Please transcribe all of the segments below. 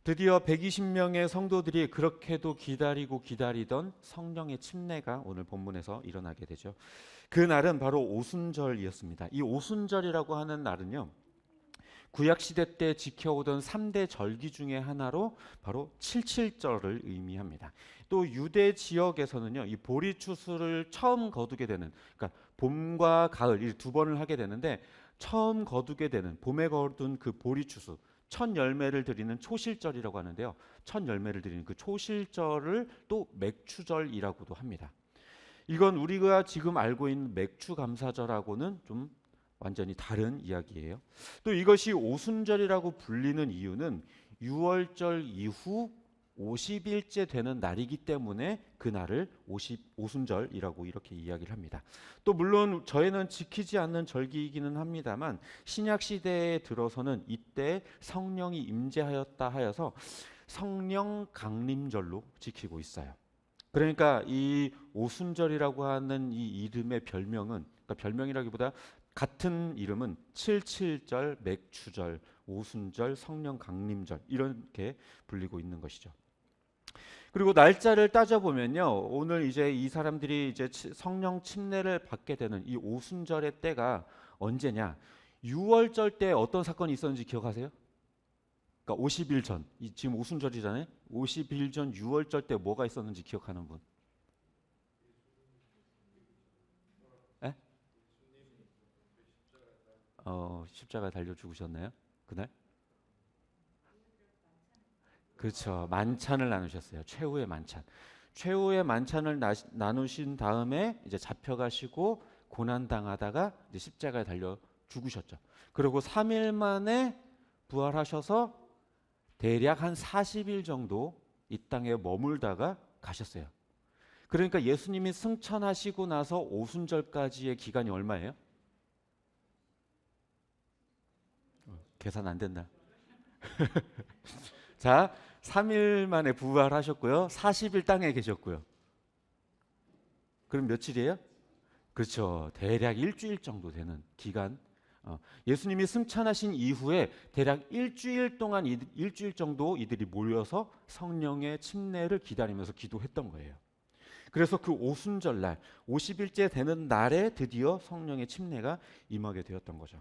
드디어 120명의 성도들이 그렇게도 기다리고 기다리던 성령의 침례가 오늘 본문에서 일어나게 되죠. 그 날은 바로 오순절이었습니다. 이 오순절이라고 하는 날은요, 구약 시대 때 지켜오던 3대 절기 중에 하나로 바로 칠칠절을 의미합니다. 또 유대 지역에서는요, 이 보리 추수를 처음 거두게 되는, 그러니까 봄과 가을 이 두 번을 하게 되는데, 처음 거두게 되는 봄에 거둔 그 보리 추수, 첫 열매를 드리는 초실절이라고 하는데요. 첫 열매를 드리는 그 초실절을 또 맥추절이라고도 합니다. 이건 우리가 지금 알고 있는 맥추감사절하고는 좀 완전히 다른 이야기예요. 또 이것이 오순절이라고 불리는 이유는 6월절 이후 50일째 되는 날이기 때문에 그 날을 오순절이라고 이렇게 이야기를 합니다. 또 물론 저희는 지키지 않는 절기이기는 합니다만 신약 시대에 들어서는 이때 성령이 임재하였다 하여서 성령 강림절로 지키고 있어요. 그러니까 이 오순절이라고 하는 이 이름의 별명은, 그러니까 별명이라기보다 같은 이름은 칠칠절, 맥추절, 오순절, 성령 강림절 이렇게 불리고 있는 것이죠. 그리고 날짜를 따져보면요, 오늘 이제 이 사람들이 이제 성령 침례를 받게 되는 이 오순절의 때가 언제냐? 6월절 때 어떤 사건이 있었는지 기억하세요? 그러니까 50일 전, 지금 오순절이잖아요. 50일 전 6월절 때 뭐가 있었는지 기억하는 분? 에? 십자가 달려 죽으셨나요? 그날? 그렇죠. 만찬을 나누셨어요. 최후의 만찬. 최후의 만찬을 나누신 다음에 이제 잡혀가시고 고난 당하다가 이제 십자가에 달려 죽으셨죠. 그리고 3일 만에 부활하셔서 대략 한 40일 정도 이 땅에 머물다가 가셨어요. 그러니까 예수님이 승천하시고 나서 오순절까지의 기간이 얼마예요? 계산 안 된다. 자, 3일 만에 부활하셨고요. 40일 땅에 계셨고요. 그럼 며칠이에요? 그렇죠. 대략 일주일 정도 되는 기간. 예수님이 승천하신 이후에 대략 일주일 동안 일주일 정도 이들이 모여서 성령의 침례를 기다리면서 기도했던 거예요. 그래서 그 오순절날 50일째 되는 날에 드디어 성령의 침례가 임하게 되었던 거죠.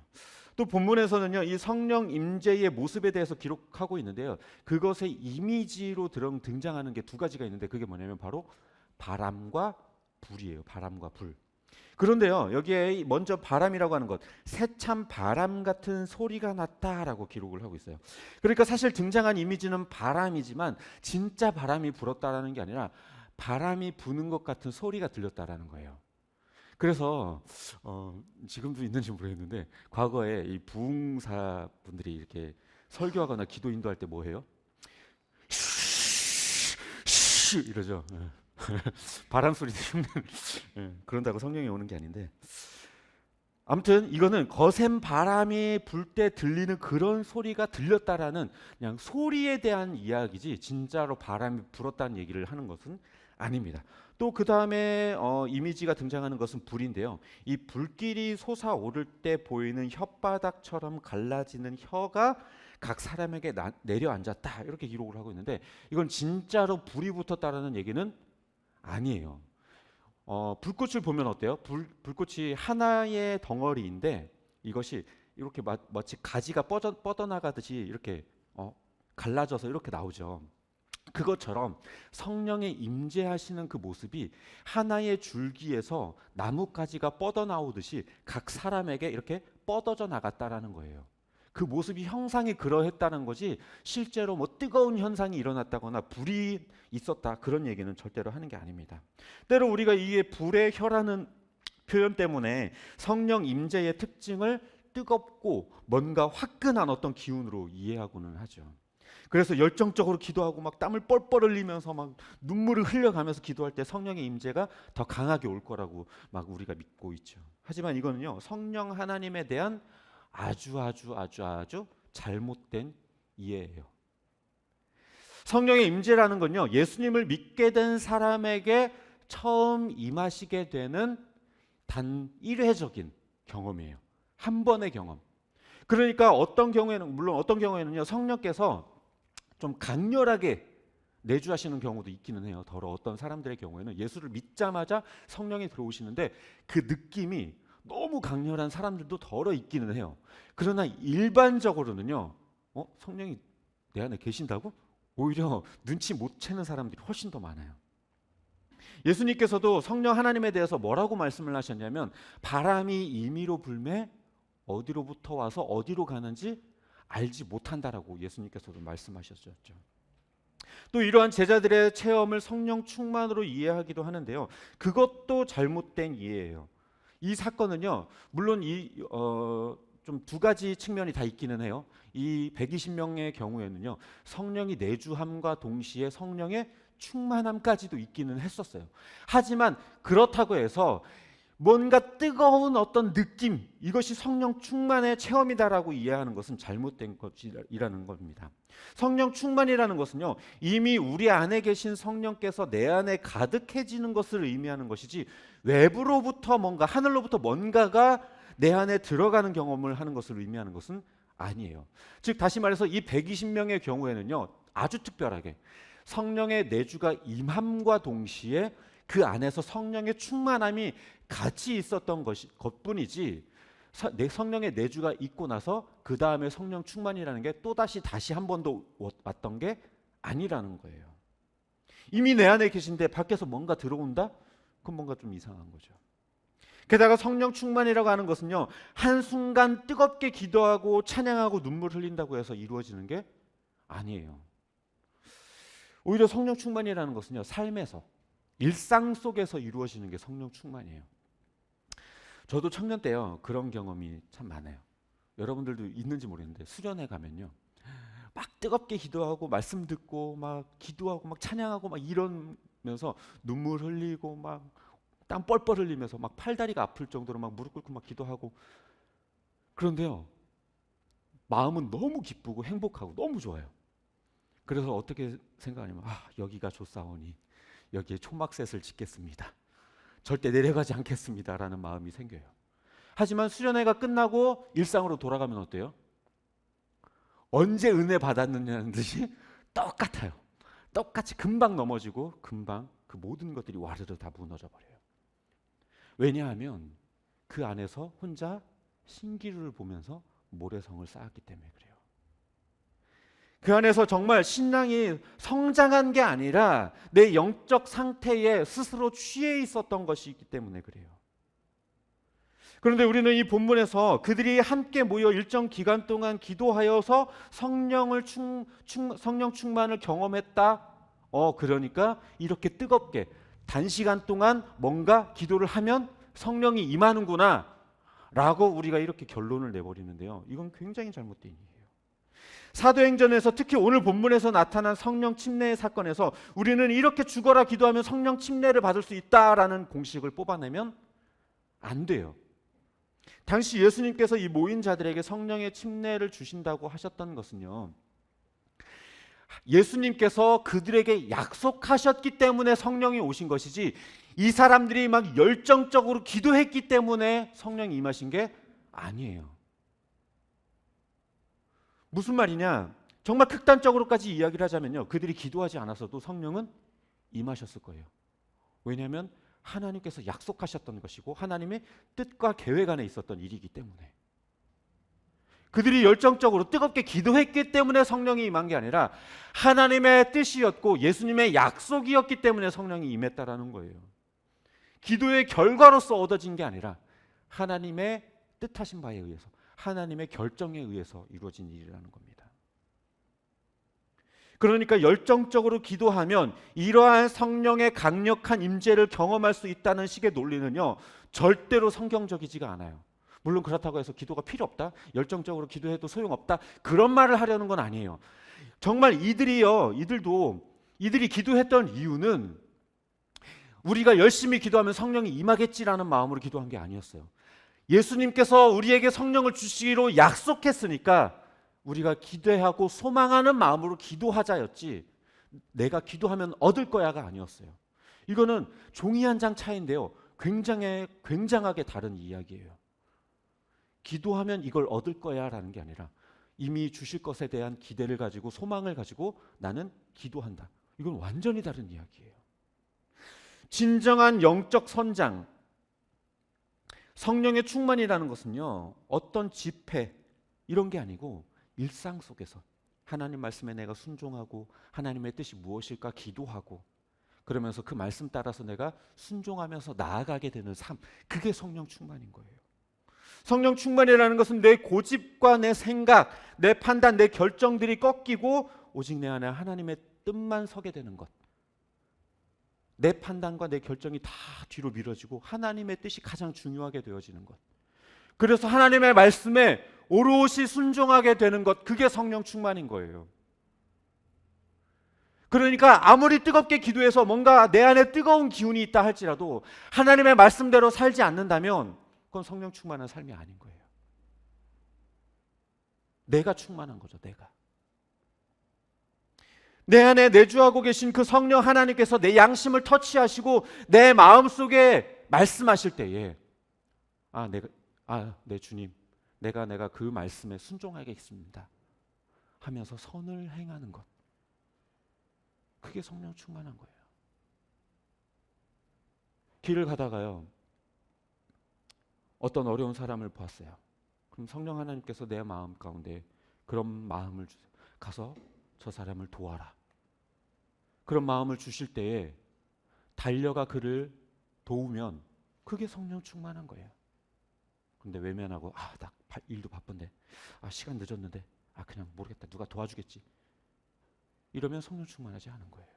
또 본문에서는요, 이 성령 임재의 모습에 대해서 기록하고 있는데요. 그것의 이미지로 등장하는 게 두 가지가 있는데 그게 뭐냐면 바로 바람과 불이에요. 바람과 불. 그런데요, 여기에 먼저 바람이라고 하는 것, 새참 바람 같은 소리가 났다라고 기록을 하고 있어요. 그러니까 사실 등장한 이미지는 바람이지만 진짜 바람이 불었다라는 게 아니라 바람이 부는 것 같은 소리가 들렸다라는 거예요. 그래서 지금도 있는지 모르겠는데 과거에 이 부흥사 분들이 이렇게 설교하거나 기도 인도할 때 뭐 해요? 이러죠. 바람 소리 흉는 그런다고 성령이 오는 게 아닌데, 아무튼 이거는 거센 바람이 불 때 들리는 그런 소리가 들렸다라는 그냥 소리에 대한 이야기지 진짜로 바람이 불었다는 얘기를 하는 것은 아닙니다. 또 그 다음에 이미지가 등장하는 것은 불인데요. 이 불길이 솟아오를 때 보이는 혓바닥처럼 갈라지는 혀가 각 사람에게 내려앉았다 이렇게 기록을 하고 있는데 이건 진짜로 불이 붙었다라는 얘기는 아니에요. 불꽃을 보면 어때요? 불꽃이 하나의 덩어리인데 이것이 이렇게 마치 가지가 뻗어나가듯이 이렇게 갈라져서 이렇게 나오죠. 그것처럼 성령의 임재하시는 그 모습이 하나의 줄기에서 나뭇가지가 뻗어나오듯이 각 사람에게 이렇게 뻗어져 나갔다라는 거예요. 그 모습이 형상이 그러했다는 거지 실제로 뭐 뜨거운 현상이 일어났다거나 불이 있었다 그런 얘기는 절대로 하는 게 아닙니다. 때로 우리가 이게 불의 혀라는 표현 때문에 성령 임재의 특징을 뜨겁고 뭔가 화끈한 어떤 기운으로 이해하고는 하죠. 그래서 열정적으로 기도하고 막 땀을 뻘뻘 흘리면서 막 눈물을 흘려가면서 기도할 때 성령의 임재가 더 강하게 올 거라고 막 우리가 믿고 있죠. 하지만 이거는요, 성령 하나님에 대한 아주 잘못된 이해예요. 성령의 임재라는 건요, 예수님을 믿게 된 사람에게 처음 임하시게 되는 단 1회적인 경험이에요. 한 번의 경험. 그러니까 어떤 경우에는요, 성령께서 좀 강렬하게 내주하시는 경우도 있기는 해요. 더러 어떤 사람들의 경우에는 예수를 믿자마자 성령이 들어오시는데 그 느낌이 너무 강렬한 사람들도 더러 있기는 해요. 그러나 일반적으로는요, 성령이 내 안에 계신다고? 오히려 눈치 못 채는 사람들이 훨씬 더 많아요. 예수님께서도 성령 하나님에 대해서 뭐라고 말씀을 하셨냐면 바람이 임의로 불매 어디로부터 와서 어디로 가는지 알지 못한다라고 예수님께서도 말씀하셨죠. 또 이러한 제자들의 체험을 성령 충만으로 이해하기도 하는데요. 그것도 잘못된 이해예요. 이 사건은요, 물론 좀 두 가지 측면이 다 있기는 해요. 이 120명의 경우에는요, 성령이 내주함과 동시에 성령의 충만함까지도 있기는 했었어요. 하지만 그렇다고 해서 뭔가 뜨거운 어떤 느낌, 이것이 성령 충만의 체험이다라고 이해하는 것은 잘못된 것이라는 겁니다. 성령 충만이라는 것은요, 이미 우리 안에 계신 성령께서 내 안에 가득해지는 것을 의미하는 것이지 외부로부터 뭔가, 하늘로부터 뭔가가 내 안에 들어가는 경험을 하는 것을 의미하는 것은 아니에요. 즉 다시 말해서 이 120명의 경우에는요, 아주 특별하게 성령의 내주가 임함과 동시에 그 안에서 성령의 충만함이 같이 있었던 것뿐이지, 성령의 내주가 있고 나서 그 다음에 성령 충만이라는 게 또다시 한 번 더 왔던 게 아니라는 거예요. 이미 내 안에 계신데 밖에서 뭔가 들어온다? 그건 뭔가 좀 이상한 거죠. 게다가 성령 충만이라고 하는 것은요, 한순간 뜨겁게 기도하고 찬양하고 눈물 흘린다고 해서 이루어지는 게 아니에요. 오히려 성령 충만이라는 것은요, 삶에서, 일상 속에서 이루어지는 게 성령 충만이에요. 저도 청년 때요, 그런 경험이 참 많아요. 여러분들도 있는지 모르겠는데 수련회 가면요, 막 뜨겁게 기도하고 말씀 듣고 막 기도하고 막 찬양하고 막 이러면서 눈물 흘리고 막 땀 뻘뻘 흘리면서 막 팔다리가 아플 정도로 막 무릎 꿇고 막 기도하고, 그런데요, 마음은 너무 기쁘고 행복하고 너무 좋아요. 그래서 어떻게 생각하냐면, 여기가 좋사오니 여기에 초막셋을 짓겠습니다. 절대 내려가지 않겠습니다라는 마음이 생겨요. 하지만 수련회가 끝나고 일상으로 돌아가면 어때요? 언제 은혜 받았느냐는 듯이 똑같아요. 똑같이 금방 넘어지고 금방 그 모든 것들이 와르르 다 무너져 버려요. 왜냐하면 그 안에서 혼자 신기루를 보면서 모래성을 쌓았기 때문에 그래요. 그 안에서 정말 신앙이 성장한 게 아니라 내 영적 상태에 스스로 취해 있었던 것이 있기 때문에 그래요. 그런데 우리는 이 본문에서 그들이 함께 모여 일정 기간 동안 기도하여서 성령 충만을 경험했다. 그러니까 이렇게 뜨겁게 단시간 동안 뭔가 기도를 하면 성령이 임하는구나 라고 우리가 이렇게 결론을 내버리는데요, 이건 굉장히 잘못된 일이에요. 사도행전에서 특히 오늘 본문에서 나타난 성령 침례의 사건에서 우리는 이렇게 죽어라 기도하면 성령 침례를 받을 수 있다라는 공식을 뽑아내면 안 돼요. 당시 예수님께서 이 모인 자들에게 성령의 침례를 주신다고 하셨던 것은요, 예수님께서 그들에게 약속하셨기 때문에 성령이 오신 것이지, 이 사람들이 막 열정적으로 기도했기 때문에 성령이 임하신 게 아니에요. 무슨 말이냐? 정말 극단적으로까지 이야기를 하자면요, 그들이 기도하지 않았어도 성령은 임하셨을 거예요. 왜냐하면 하나님께서 약속하셨던 것이고 하나님의 뜻과 계획 안에 있었던 일이기 때문에. 그들이 열정적으로 뜨겁게 기도했기 때문에 성령이 임한 게 아니라 하나님의 뜻이었고 예수님의 약속이었기 때문에 성령이 임했다라는 거예요. 기도의 결과로서 얻어진 게 아니라 하나님의 뜻하신 바에 의해서, 하나님의 결정에 의해서 이루어진 일이라는 겁니다. 그러니까 열정적으로 기도하면 이러한 성령의 강력한 임재를 경험할 수 있다는 식의 논리는요, 절대로 성경적이지가 않아요. 물론 그렇다고 해서 기도가 필요 없다, 열정적으로 기도해도 소용없다, 그런 말을 하려는 건 아니에요. 정말 이들이 기도했던 이유는 우리가 열심히 기도하면 성령이 임하겠지라는 마음으로 기도한 게 아니었어요. 예수님께서 우리에게 성령을 주시기로 약속했으니까 우리가 기대하고 소망하는 마음으로 기도하자였지, 내가 기도하면 얻을 거야가 아니었어요. 이거는 종이 한 장 차이인데요, 굉장하게 다른 이야기예요. 기도하면 이걸 얻을 거야라는 게 아니라 이미 주실 것에 대한 기대를 가지고 소망을 가지고 나는 기도한다. 이건 완전히 다른 이야기예요. 진정한 영적 선장, 성령의 충만이라는 것은요, 어떤 집회 이런 게 아니고 일상 속에서 하나님 말씀에 내가 순종하고 하나님의 뜻이 무엇일까 기도하고 그러면서 그 말씀 따라서 내가 순종하면서 나아가게 되는 삶, 그게 성령 충만인 거예요. 성령 충만이라는 것은 내 고집과 내 생각, 내 판단, 내 결정들이 꺾이고 오직 내 안에 하나님의 뜻만 서게 되는 것. 내 판단과 내 결정이 다 뒤로 미뤄지고 하나님의 뜻이 가장 중요하게 되어지는 것. 그래서 하나님의 말씀에 오롯이 순종하게 되는 것, 그게 성령 충만인 거예요. 그러니까 아무리 뜨겁게 기도해서 뭔가 내 안에 뜨거운 기운이 있다 할지라도 하나님의 말씀대로 살지 않는다면 그건 성령 충만한 삶이 아닌 거예요. 내가 충만한 거죠, 내가. 내 안에 내주하고 계신 그 성령 하나님께서 내 양심을 터치하시고 내 마음속에 말씀하실 때에 네 주님, 내가 그 말씀에 순종하겠습니다 하면서 선을 행하는 것, 그게 성령 충만한 거예요. 길을 가다가요, 어떤 어려운 사람을 보았어요. 그럼 성령 하나님께서 내 마음 가운데 그런 마음을 주세요. 가서 저 사람을 도와라. 그런 마음을 주실 때에 달려가 그를 도우면 그게 성령 충만한 거예요. 근데 외면하고 나 일도 바쁜데 시간 늦었는데 그냥 모르겠다, 누가 도와주겠지, 이러면 성령 충만하지 않은 거예요.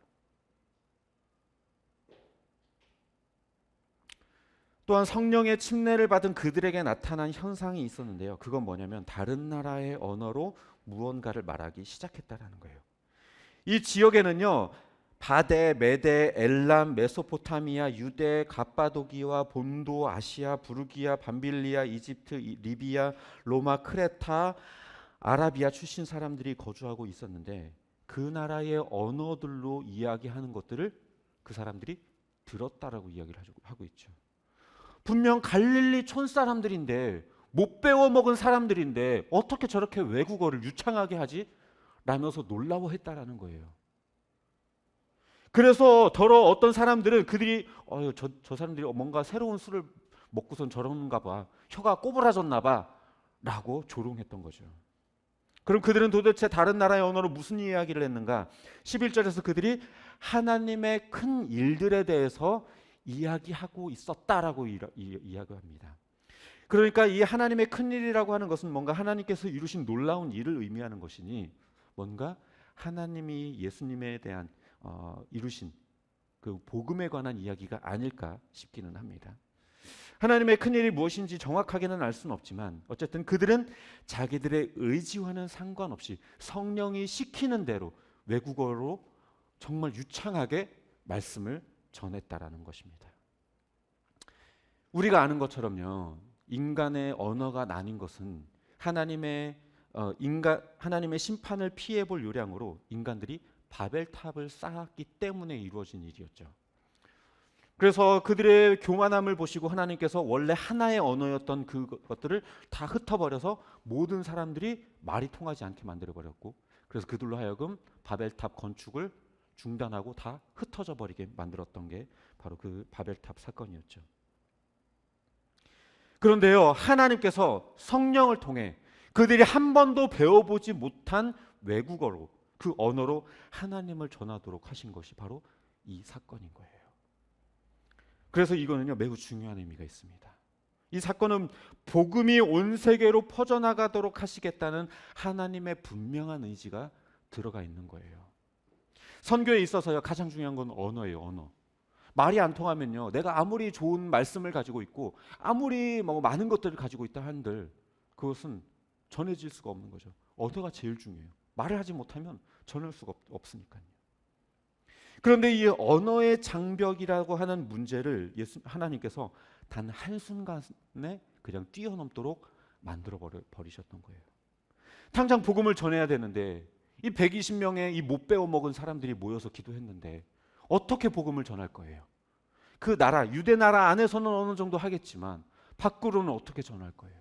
또한 성령의 침례를 받은 그들에게 나타난 현상이 있었는데요. 그건 뭐냐면 다른 나라의 언어로 무언가를 말하기 시작했다라는 거예요. 이 지역에는요, 바데, 메데, 엘람, 메소포타미아, 유대, 갑바도기와 본도, 아시아, 부르기아, 밤빌리아, 이집트, 리비아, 로마, 크레타, 아라비아 출신 사람들이 거주하고 있었는데 그 나라의 언어들로 이야기하는 것들을 그 사람들이 들었다라고 이야기를 하고 있죠. 분명 갈릴리 촌 사람들인데 못 배워먹은 사람들인데 어떻게 저렇게 외국어를 유창하게 하지? 라면서 놀라워했다라는 거예요. 그래서 더러 어떤 사람들은 그들이 저 사람들이 뭔가 새로운 술을 먹고선 저런가 봐, 혀가 꼬부라졌나 봐 라고 조롱했던 거죠. 그럼 그들은 도대체 다른 나라의 언어로 무슨 이야기를 했는가? 11절에서 그들이 하나님의 큰 일들에 대해서 이야기하고 있었다라고 이야기합니다. 그러니까 이 하나님의 큰 일이라고 하는 것은 뭔가 하나님께서 이루신 놀라운 일을 의미하는 것이니 뭔가 하나님이 예수님에 대한 이루신 그 복음에 관한 이야기가 아닐까 싶기는 합니다. 하나님의 큰일이 무엇인지 정확하게는 알 수는 없지만 어쨌든 그들은 자기들의 의지와는 상관없이 성령이 시키는 대로 외국어로 정말 유창하게 말씀을 전했다라는 것입니다. 우리가 아는 것처럼요, 인간의 언어가 나뉜 것은 하나님의 심판을 피해볼 요량으로 인간들이 바벨탑을 쌓았기 때문에 이루어진 일이었죠. 그래서 그들의 교만함을 보시고 하나님께서 원래 하나의 언어였던 그것들을 다 흩어버려서 모든 사람들이 말이 통하지 않게 만들어버렸고, 그래서 그들로 하여금 바벨탑 건축을 중단하고 다 흩어져 버리게 만들었던 게 바로 그 바벨탑 사건이었죠. 그런데요, 하나님께서 성령을 통해 그들이 한 번도 배워보지 못한 외국어로, 그 언어로 하나님을 전하도록 하신 것이 바로 이 사건인 거예요. 그래서 이거는요, 매우 중요한 의미가 있습니다. 이 사건은 복음이 온 세계로 퍼져나가도록 하시겠다는 하나님의 분명한 의지가 들어가 있는 거예요. 선교에 있어서요, 가장 중요한 건 언어예요. 언어. 말이 안 통하면요, 내가 아무리 좋은 말씀을 가지고 있고 아무리 많은 것들을 가지고 있다 한들 그것은 전해질 수가 없는 거죠. 언어가 제일 중요해요. 말을 하지 못하면 전할 수가 없으니까요. 그런데 이 언어의 장벽이라고 하는 문제를 하나님께서 단 한순간에 그냥 뛰어넘도록 만들어 버리셨던 거예요. 당장 복음을 전해야 되는데 이 120명의 이 못 배워 먹은 사람들이 모여서 기도했는데 어떻게 복음을 전할 거예요? 그 나라, 유대 나라 안에서는 어느 정도 하겠지만 밖으로는 어떻게 전할 거예요?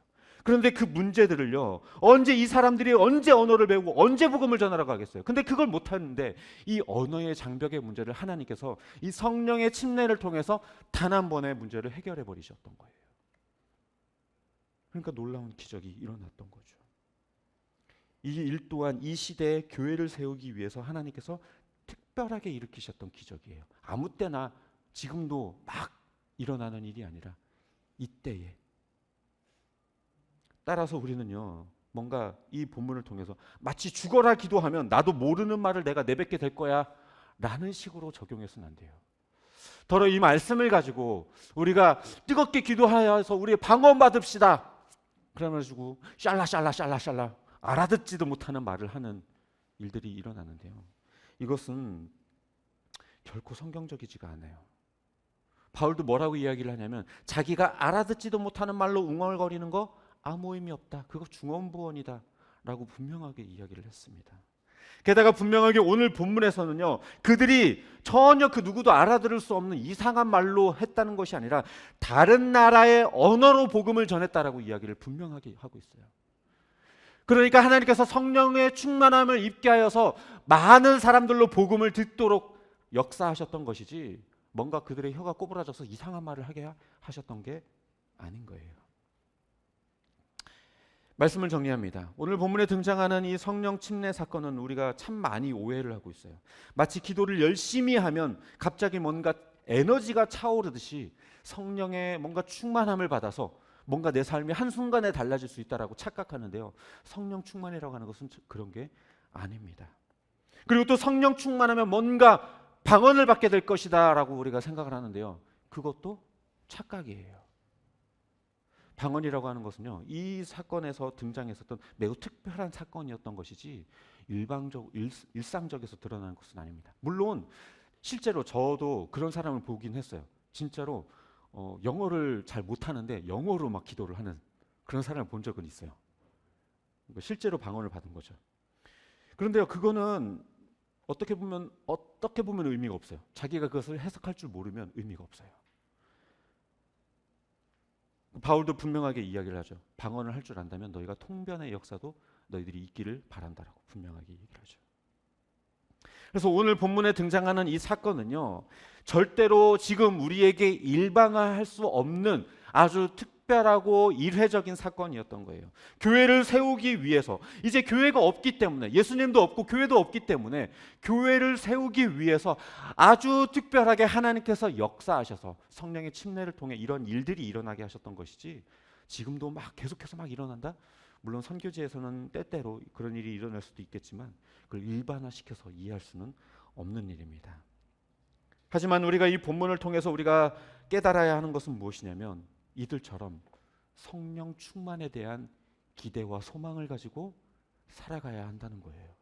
그런데 그 문제들을요, 언제 언어를 배우고 언제 복음을 전하러 가겠어요? 근데 그걸 못하는데 이 언어의 장벽의 문제를 하나님께서 이 성령의 침례를 통해서 단 한 번의 문제를 해결해 버리셨던 거예요. 그러니까 놀라운 기적이 일어났던 거죠. 이 일 또한 이 시대에 교회를 세우기 위해서 하나님께서 특별하게 일으키셨던 기적이에요. 아무 때나 지금도 막 일어나는 일이 아니라 이때에. 따라서 우리는요, 뭔가 이 본문을 통해서 마치 죽어라 기도하면 나도 모르는 말을 내가 내뱉게 될 거야 라는 식으로 적용해서는 안 돼요. 더러 이 말씀을 가지고 우리가 뜨겁게 기도하여서 우리 방언 받읍시다 그래가지고 샬라 알아듣지도 못하는 말을 하는 일들이 일어나는데요, 이것은 결코 성경적이지가 않아요. 바울도 뭐라고 이야기를 하냐면 자기가 알아듣지도 못하는 말로 웅얼거리는 거 아무 의미 없다, 그거 중언부언이다 라고 분명하게 이야기를 했습니다. 게다가 분명하게 오늘 본문에서는요, 그들이 전혀 그 누구도 알아들을 수 없는 이상한 말로 했다는 것이 아니라 다른 나라의 언어로 복음을 전했다라고 이야기를 분명하게 하고 있어요. 그러니까 하나님께서 성령의 충만함을 입게 하여서 많은 사람들로 복음을 듣도록 역사하셨던 것이지, 뭔가 그들의 혀가 꼬부라져서 이상한 말을 하게 하셨던 게 아닌 거예요. 말씀을 정리합니다. 오늘 본문에 등장하는 이 성령 침례 사건은 우리가 참 많이 오해를 하고 있어요. 마치 기도를 열심히 하면 갑자기 뭔가 에너지가 차오르듯이 성령의 뭔가 충만함을 받아서 뭔가 내 삶이 한순간에 달라질 수 있다라고 착각하는데요, 성령 충만이라고 하는 것은 그런 게 아닙니다. 그리고 또 성령 충만하면 뭔가 방언을 받게 될 것이다 라고 우리가 생각을 하는데요, 그것도 착각이에요. 방언이라고 하는 것은요, 이 사건에서 등장했었던 매우 특별한 사건이었던 것이지 일상적에서 드러나는 것은 아닙니다. 물론 실제로 저도 그런 사람을 보긴 했어요. 진짜로 영어를 잘 못하는데 영어로 막 기도를 하는 그런 사람을 본 적은 있어요. 실제로 방언을 받은 거죠. 그런데요, 그거는 어떻게 보면 의미가 없어요. 자기가 그것을 해석할 줄 모르면 의미가 없어요. 바울도 분명하게 이야기를 하죠. 방언을 할 줄 안다면 너희가 통변의 역사도 너희들이 있기를 바란다라고 분명하게 얘기를 하죠. 그래서 오늘 본문에 등장하는 이 사건은요, 절대로 지금 우리에게 일반화할 수 없는 아주 특별하고 일회적인 사건이었던 거예요. 교회를 세우기 위해서, 이제 교회가 없기 때문에, 예수님도 없고 교회도 없기 때문에 교회를 세우기 위해서 아주 특별하게 하나님께서 역사하셔서 성령의 침례를 통해 이런 일들이 일어나게 하셨던 것이지, 지금도 막 계속해서 막 일어난다? 물론 선교지에서는 때때로 그런 일이 일어날 수도 있겠지만 그걸 일반화시켜서 이해할 수는 없는 일입니다. 하지만 우리가 이 본문을 통해서 우리가 깨달아야 하는 것은 무엇이냐면, 이들처럼 성령 충만에 대한 기대와 소망을 가지고 살아가야 한다는 거예요.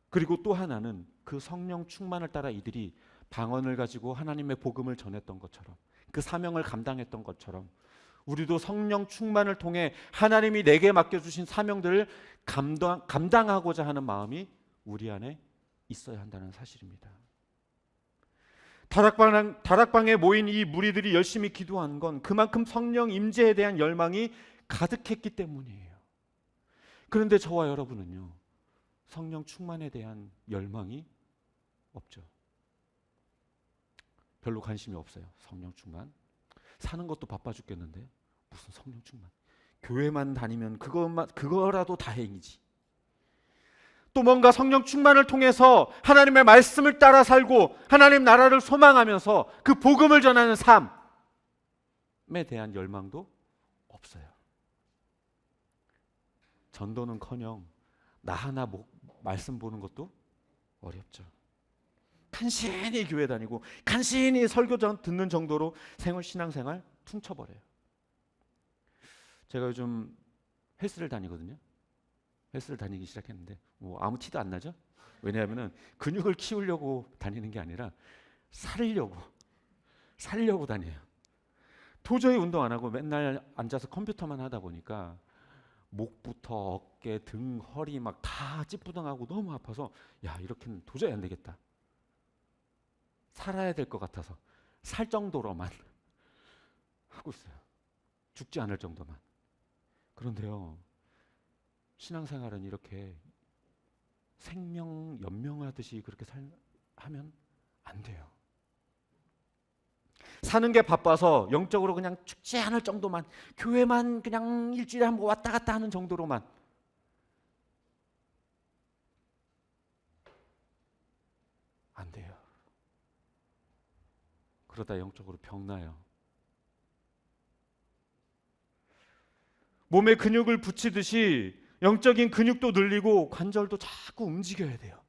그리고 또 하나는 그 성령 충만을 따라 이들이 방언을 가지고 하나님의 복음을 전했던 것처럼, 그 사명을 감당했던 것처럼 우리도 성령 충만을 통해 하나님이 내게 맡겨주신 사명들을 감당하고자 하는 마음이 우리 안에 있어야 한다는 사실입니다. 다락방에 모인 이 무리들이 열심히 기도한 건 그만큼 성령 임재에 대한 열망이 가득했기 때문이에요. 그런데 저와 여러분은요, 성령 충만에 대한 열망이 없죠. 별로 관심이 없어요. 성령 충만. 사는 것도 바빠 죽겠는데 무슨 성령 충만. 교회만 다니면 그거라도 다행이지. 또 뭔가 성령 충만을 통해서 하나님의 말씀을 따라 살고 하나님 나라를 소망하면서 그 복음을 전하는 삶에 대한 열망도 없어요. 전도는커녕 나 하나 말씀 보는 것도 어렵죠. 간신히 교회 다니고 간신히 설교 듣는 정도로 신앙생활 퉁쳐버려요. 제가 요즘 헬스를 다니거든요. 헬스를 다니기 시작했는데 아무 티도 안 나죠? 왜냐하면 근육을 키우려고 다니는 게 아니라 살려고 다녀요. 도저히 운동 안 하고 맨날 앉아서 컴퓨터만 하다 보니까 목부터 어깨, 등, 허리 막 다 찌뿌둥하고 너무 아파서 야, 이렇게는 도저히 안 되겠다. 살아야 될 것 같아서 살 정도로만 하고 있어요. 죽지 않을 정도만. 그런데요, 신앙생활은 이렇게 생명 연명하듯이 그렇게 하면 안 돼요. 사는 게 바빠서 영적으로 그냥 죽지 않을 정도만, 교회만 그냥 일주일에 한 번 왔다 갔다 하는 정도로만. 안 돼요. 그러다 영적으로 병나요. 몸에 근육을 붙이듯이 영적인 근육도 늘리고 관절도 자꾸 움직여야 돼요.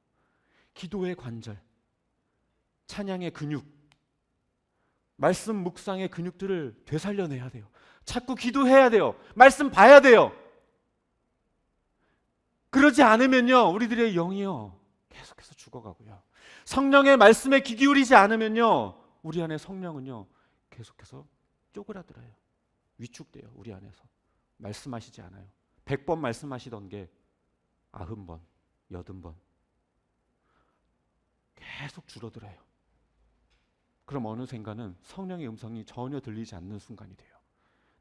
기도의 관절, 찬양의 근육, 말씀 묵상의 근육들을 되살려내야 돼요. 자꾸 기도해야 돼요. 말씀 봐야 돼요. 그러지 않으면요, 우리들의 영이요 계속해서 죽어가고요. 성령의 말씀에 귀 기울이지 않으면요, 우리 안에 성령은요 계속해서 쪼그라들어요. 위축돼요. 우리 안에서 말씀하시지 않아요. 100번 말씀하시던 게 90번, 80번 계속 줄어들어요. 그럼 어느 순간은 성령의 음성이 전혀 들리지 않는 순간이 돼요.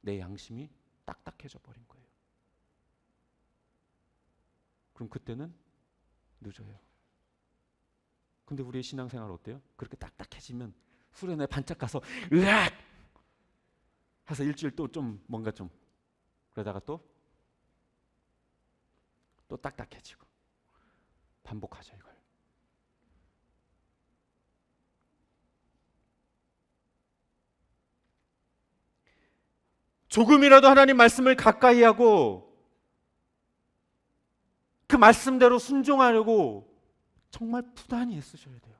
내 양심이 딱딱해져 버린 거예요. 그럼 그때는 늦어요. 근데 우리의 신앙생활 어때요? 그렇게 딱딱해지면 수련회 반짝 가서 으악! 해서 일주일 또 좀 뭔가 좀 그러다가 또 딱딱해지고 반복하죠 이걸. 조금이라도 하나님 말씀을 가까이 하고 그 말씀대로 순종하려고 정말 부단히 애쓰셔야 돼요.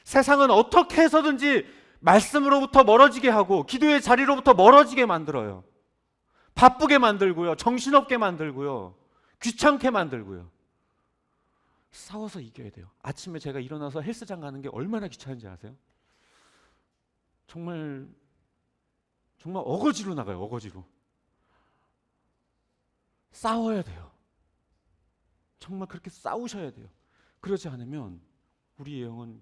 세상은 어떻게 해서든지 말씀으로부터 멀어지게 하고 기도의 자리로부터 멀어지게 만들어요. 바쁘게 만들고요. 정신없게 만들고요. 귀찮게 만들고요. 싸워서 이겨야 돼요. 아침에 제가 일어나서 헬스장 가는 게 얼마나 귀찮은지 아세요? 정말 어거지로 나가요. 어거지로. 싸워야 돼요. 정말 그렇게 싸우셔야 돼요. 그러지 않으면 우리의 영은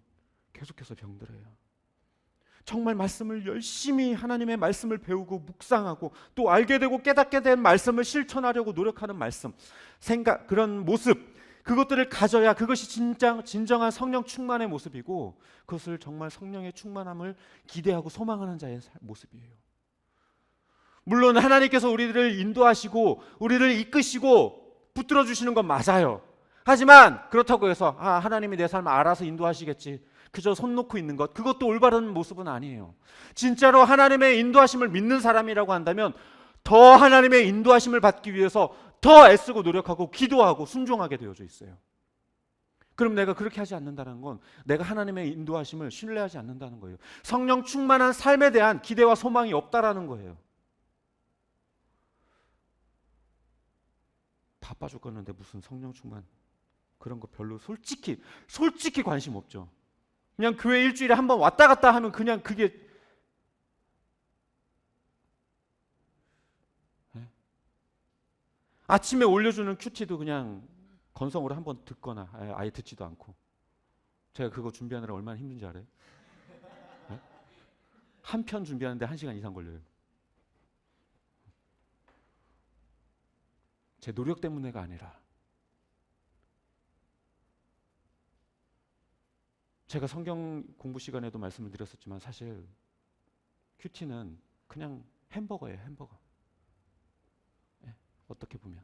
계속해서 병들어요. 정말 말씀을 열심히 하나님의 말씀을 배우고 묵상하고 또 알게 되고 깨닫게 된 말씀을 실천하려고 노력하는 말씀, 생각, 그런 모습, 그것들을 가져야 그것이 진정한 성령 충만의 모습이고 그것을 정말 성령의 충만함을 기대하고 소망하는 자의 모습이에요. 물론 하나님께서 우리들을 인도하시고 우리를 이끄시고 붙들어 주시는 건 맞아요. 하지만 그렇다고 해서 하나님이 내 삶을 알아서 인도하시겠지, 그저 손 놓고 있는 것, 그것도 올바른 모습은 아니에요. 진짜로 하나님의 인도하심을 믿는 사람이라고 한다면 더 하나님의 인도하심을 받기 위해서 더 애쓰고 노력하고 기도하고 순종하게 되어져 있어요. 그럼 내가 그렇게 하지 않는다는 건 내가 하나님의 인도하심을 신뢰하지 않는다는 거예요. 성령 충만한 삶에 대한 기대와 소망이 없다라는 거예요. 바빠 죽겠는데 무슨 성령 충만 그런 거 별로 솔직히 관심 없죠. 그냥 교회 일주일에 한 번 왔다 갔다 하면 그냥 그게 아침에 올려주는 큐티도 그냥 건성으로 한 번 듣거나 아예 듣지도 않고. 제가 그거 준비하느라 얼마나 힘든지 알아요? 한 편 준비하는데 1시간 이상 걸려요. 제 노력 때문에가 아니라 제가 성경 공부 시간에도 말씀을 드렸었지만 사실 큐티는 그냥 햄버거예요. 햄버거. 어떻게 보면.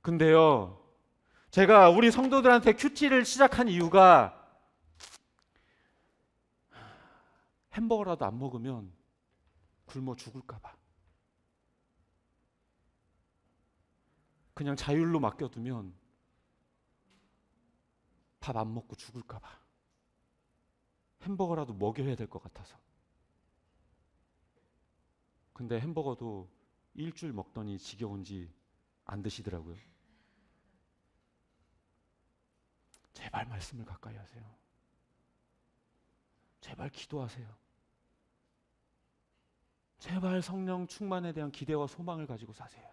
근데요, 제가 우리 성도들한테 큐티를 시작한 이유가 햄버거라도 안 먹으면 굶어 죽을까 봐. 그냥 자율로 맡겨두면 밥 안 먹고 죽을까 봐. 햄버거라도 먹여야 될 것 같아서. 근데 햄버거도 일주일 먹더니 지겨운지 안 드시더라고요. 제발 말씀을 가까이 하세요. 제발 기도하세요. 제발 성령 충만에 대한 기대와 소망을 가지고 사세요.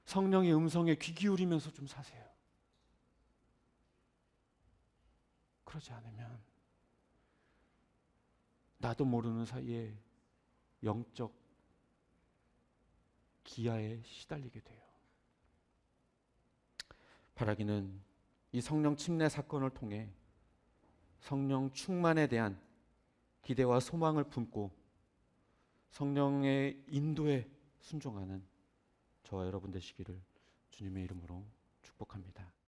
성령의 음성에 귀 기울이면서 좀 사세요. 그러지 않으면 나도 모르는 사이에 영적 기아에 시달리게 돼요. 바라기는 이 성령 침례 사건을 통해 성령 충만에 대한 기대와 소망을 품고 성령의 인도에 순종하는 저와 여러분 되시기를 주님의 이름으로 축복합니다.